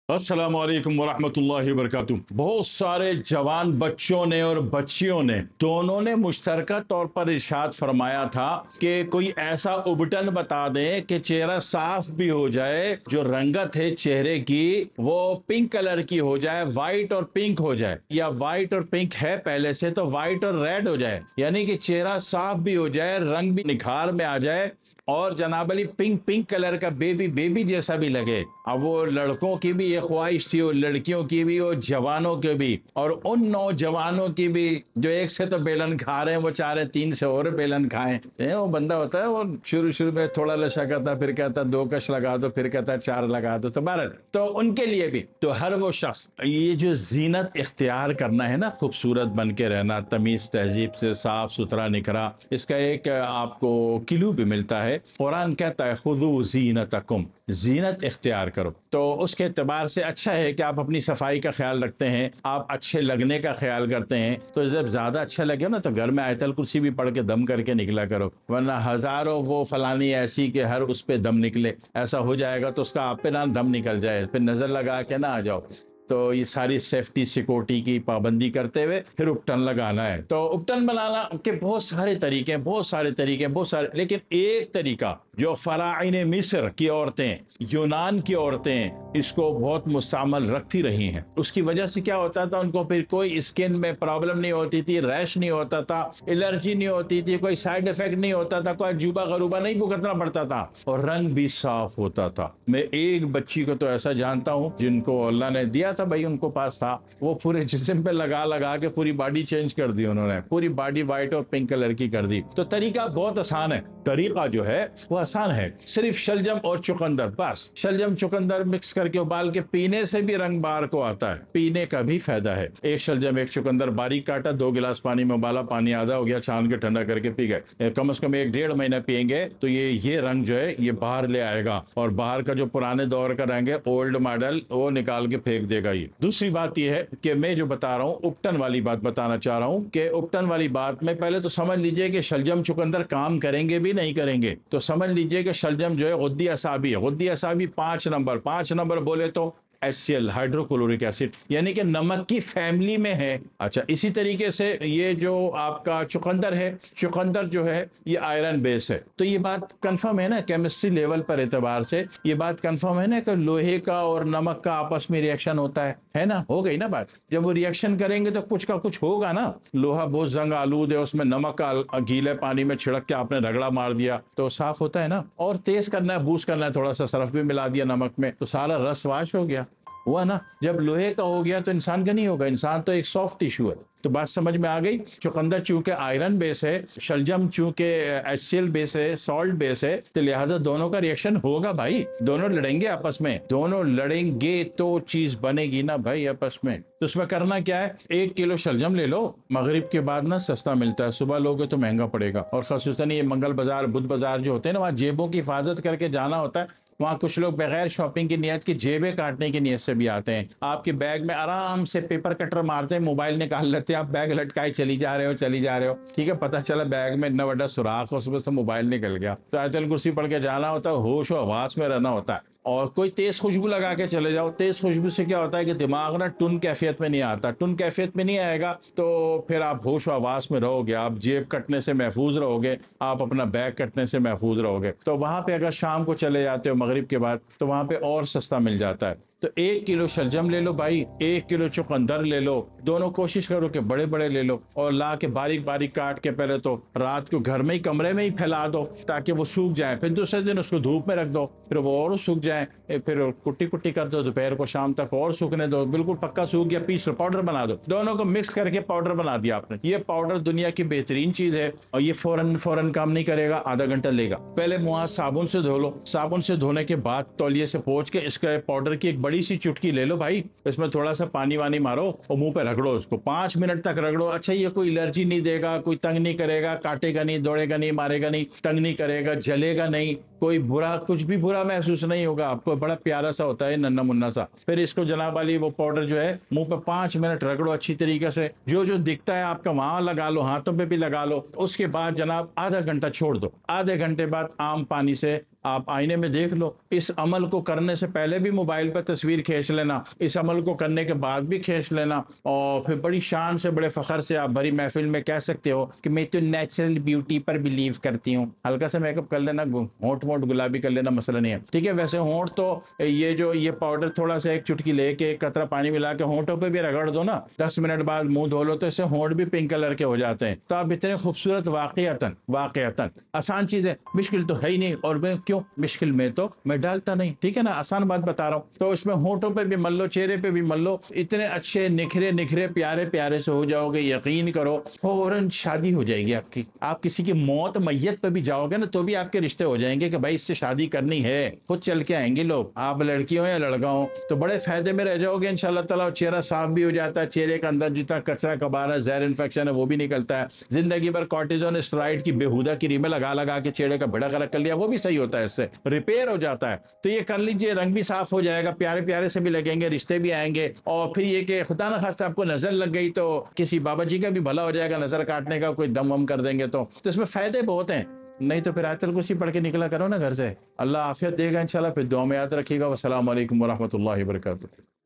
अस्सलामु अलैकुम वरहमतुल्लाहि वबरकातुह। बहुत सारे जवान बच्चों ने और बच्चियों ने दोनों ने मुश्तरका तौर पर इरशाद फरमाया था कि कोई ऐसा उबटन बता दें कि चेहरा साफ भी हो जाए, जो रंगत है चेहरे की वो पिंक कलर की हो जाए, वाइट और पिंक हो जाए, या वाइट और पिंक है पहले से तो वाइट और रेड हो जाए, यानी कि चेहरा साफ भी हो जाए, रंग भी निखार में आ जाए और जनाब अली पिंक पिंक कलर का बेबी बेबी जैसा भी लगे। अब वो लड़कों की भी ये ख्वाहिश थी और लड़कियों की भी और जवानों के भी, और उन नौजवानों की भी जो एक से तो बेलन खा रहे हैं, वो चाह रहे हैं तीन से और बेलन खाएं। वो बंदा होता है वो शुरू शुरू में थोड़ा नशा करता, फिर कहता दो कश लगा दो, फिर कहता चार लगा दो। तो बहरहाल तो उनके लिए भी तो हर वो शख्स ये जो जीनत इख्तियार करना है ना, खूबसूरत बन के रहना, तमीज तहजीब से साफ सुथरा निखरा, इसका एक आपको किलू भी मिलता है। कुरान कहता है खुदू जीनतकुम, जीनत इख्तियार करो। तो उसके एतबार से अच्छा है कि आप अपनी सफाई का ख्याल रखते हैं, आप अच्छे लगने का ख्याल करते हैं। तो जब ज्यादा अच्छा लगे ना तो घर में आयतल कुर्सी भी पढ़ के दम करके निकला करो, वरना हजारों वो फलानी ऐसी कि हर उस पे दम निकले, ऐसा हो जाएगा तो उसका आप पे ना दम निकल जाए, फिर नजर लगा के ना आ जाओ। तो ये सारी सेफ्टी सिक्योरिटी की पाबंदी करते हुए फिर उपटन लगाना है। तो उपटन बनाना के बहुत सारे तरीके, बहुत सारे तरीके, बहुत सारे, लेकिन एक तरीका जो फराइन मिस्र की औरतें, यूनान की औरतें इसको बहुत मुस्तमल रखती रही हैं, उसकी वजह से क्या होता था, उनको फिर कोई स्किन में प्रॉब्लम नहीं होती थी, रैश नहीं होता था, एलर्जी नहीं होती थी, कोई साइड इफेक्ट नहीं होता था, कोई अजूबा गरूबा नहीं भुगतना पड़ता था, और रंग भी साफ होता था। मैं एक बच्ची को तो ऐसा जानता हूँ जिनको अल्लाह ने दिया था भाई, उनको पास था, वो पूरे जिस्म पे लगा लगा के पूरी बॉडी चेंज कर दी उन्होंने, पूरी बॉडी व्हाइट और पिंक कलर की कर दी। तो तरीका बहुत आसान है, तरीका जो है वो आसान है, सिर्फ शलजम और चुकंदर, बस शलजम चुकंदर मिक्स करके उबाल के पीने से भी रंग बाहर को आता है, पीने का भी फायदा है। एक शलजम एक चुकंदर बारीक काटा, 2 गिलास पानी में उबाला, पानी आधा हो गया, छान के ठंडा करके पी गए। कम से कम 1-1.5 महीना पियेंगे तो ये रंग जो है ये बाहर ले आएगा, और बाहर का जो पुराने दौर का रंग है, ओल्ड मॉडल, वो निकाल के फेंक देगा। ये दूसरी बात ये है कि मैं जो बता रहा हूँ उपटन वाली बात बताना चाह रहा हूँ कि उपटन वाली बात में पहले तो समझ लीजिए कि शलजम चुकंदर काम करेंगे भी नहीं करेंगे। तो समझ लीजिए कि शलजम जो है गुद्दी असाबी है, गुद्दी असाबी 5 नंबर बोले तो HCl हाइड्रोक्लोरिक एसिड, यानी कि नमक की फैमिली में है। अच्छा, इसी तरीके से ये जो आपका चुकंदर है, चुकंदर जो है ये आयरन बेस है। तो ये बात कंफर्म है ना, केमिस्ट्री लेवल पर एतबार से ये बात कंफर्म है ना कि लोहे का और नमक का आपस में रिएक्शन होता है ना, हो गई ना बात। जब वो रिएक्शन करेंगे तो कुछ का कुछ होगा ना, लोहा बहुत जंग आलूद है, उसमें नमक का गीले पानी में छिड़क के आपने रगड़ा मार दिया तो साफ होता है ना। और तेज करना है, बूस्ट करना है, थोड़ा सा सरफ भी मिला दिया नमक में तो सारा रस वाश हो गया, हुआ ना। जब लोहे का हो गया तो इंसान का नहीं होगा, इंसान तो एक सॉफ्ट टिश्यू है। तो बात समझ में आ गई। चुकंदर चूंकि आयरन बेस है, शलजम चूंकि HCl बेस है, सॉल्ट बेस है, तो लिहाजा दोनों का रिएक्शन होगा भाई, दोनों लड़ेंगे आपस में, दोनों लड़ेंगे तो चीज बनेगी ना भाई आपस में। तो उसमें करना क्या है, 1 किलो शलजम ले लो, मगरिब के बाद ना सस्ता मिलता है, सुबह लोगे तो महंगा पड़ेगा। और खासतौन ये मंगल बाजार, बुध बाजार जो होते हैं ना, वहाँ जेबों की हिफाजत करके जाना होता है। वहाँ कुछ लोग बगैर शॉपिंग की नियत की जेबें काटने की नियत से भी आते हैं, आपके बैग में आराम से पेपर कटर मारते हैं, मोबाइल निकाल लेते हैं, आप बैग लटकाए चली जा रहे हो, ठीक है, पता चला बैग में इतना बड़ा सुराख हो, उसमें से मोबाइल निकल गया। तो आयतल कुर्सी पढ़ के जाना होता है, होश और हवास में रहना होता है। और कोई तेज खुशबू लगा के चले जाओ, तेज खुशबू से क्या होता है कि दिमाग ना टुन कैफियत में नहीं आता, टुन कैफियत में नहीं आएगा तो फिर आप होश आवास में रहोगे, आप जेब कटने से महफूज रहोगे, आप अपना बैग कटने से महफूज रहोगे। तो वहां पे अगर शाम को चले जाते हो मगरिब के बाद तो वहां पे और सस्ता मिल जाता है। तो 1 किलो शलजम ले लो भाई, 1 किलो चुकंदर ले लो, दोनों कोशिश करो कि बड़े बड़े ले लो, और ला के बारीक बारीक काट के पहले तो रात को घर में ही कमरे में ही फैला दो ताकि वो सूख जाए, फिर दूसरे दिन उसको धूप में रख दो, फिर वो और सूख जाए, फिर कुट्टी कुट्टी कर दो, दोपहर को शाम तक और सूखने दो, बिल्कुल पक्का सूख गया, पीस लो, पाउडर बना दो, दोनों को मिक्स करके पाउडर बना दिया आपने। ये पाउडर दुनिया की बेहतरीन चीज है, और ये फौरन काम नहीं करेगा, आधा घंटा लेगा। पहले मुंह हाथ साबुन से धो लो, साबुन से धोने के बाद तौलिए से पोंछ के इसका पाउडर की एक बड़ी सी चुटकी ले लो भाई, इसमें थोड़ा सा पानी वानी मारो और मुंह पे रगड़ो, उसको 5 मिनट तक रगड़ो। अच्छा, ये कोई एलर्जी नहीं देगा, कोई तंग नहीं करेगा, काटेगा नहीं, दौड़ेगा नहीं, मारेगा नहीं, तंग नहीं करेगा, जलेगा नहीं, कोई बुरा कुछ भी बुरा महसूस नहीं होगा आपको, बड़ा प्यारा सा होता है, नन्ना मुन्ना सा। फिर इसको जनाब वाली वो पाउडर जो है मुंह पे 5 मिनट रगड़ो अच्छी तरीके से, जो जो दिखता है आपका वहां लगा लो, हाथों पे भी लगा लो। उसके बाद जनाब आधा घंटा छोड़ दो, आधे घंटे बाद आम पानी से आप आईने में देख लो। इस अमल को करने से पहले भी मोबाइल पर तस्वीर खींच लेना, इस अमल को करने के बाद भी खींच लेना, और फिर बड़ी शान से बड़े फखर से आप भरी महफिल में कह सकते हो कि मैं तो नेचुरल ब्यूटी पर बिलीव करती हूँ। हल्का सा मेकअप कर लेना, होंठ वोंठ गुलाबी कर लेना, मसला नहीं है, ठीक है। वैसे होंठ तो ये पाउडर थोड़ा सा एक चुटकी लेके एक कतरा पानी मिला के होंठों पे भी रगड़ दो ना, 10 मिनट बाद मुंह धो लो तो इससे होंठ भी पिंक कलर के हो जाते हैं। तो आप इतने खूबसूरत, वाकयातन आसान चीज है, मुश्किल तो है ही नहीं। और मैं क्यों मुश्किल में तो मैं डालता नहीं, ठीक है ना, आसान बात बता रहा हूँ। तो इसमें होंठों पे भी मल लो, चेहरे पे भी मल लो, इतने अच्छे निखरे निखरे प्यारे प्यारे से हो जाओगे, यकीन करो फौरन शादी हो जाएगी आपकी। आप किसी की मौत मैयत पे भी जाओगे ना तो भी आपके रिश्ते हो जाएंगे कि भाई इससे शादी करनी है, खुद चल के आएंगे लोग, आप लड़की हो या लड़का हो। तो बड़े फायदे में रह जाओगे इंशाल्लाह ताला। चेहरा साफ भी हो जाता है, चेहरे के अंदर जितना कचरा कबारा जहर इन्फेक्शन है वो भी निकलता है। जिंदगी भर कॉर्टिजोन स्टेरॉइड की बेहुदा क्रीमें लगा लगा के चेहरे का बेड़ा गर्क कर लिया, वो भी सही होता है, इससे रिपेयर हो जाता है। तो ये कर लीजिए, रंग भी साफ हो जाएगा, प्यारे प्यारे से भी लगेंगे, रिश्ते भी आएंगे। और फिर ये कि खुदा न खास्ता आपको नजर लग गई तो किसी बाबा जी का भी भला हो जाएगा, नजर काटने का कोई दम वम कर देंगे तो इसमें फायदे बहुत हैं। नहीं तो फिर आयतल कुर्सी पढ़ के निकला करो ना घर से। अल्लाह आफियत देगा इंशाल्लाह। फिर दुआ में याद रखिएगा। वस्सलाम वालेकुम वरहमतुल्लाहि वबरकातुहू।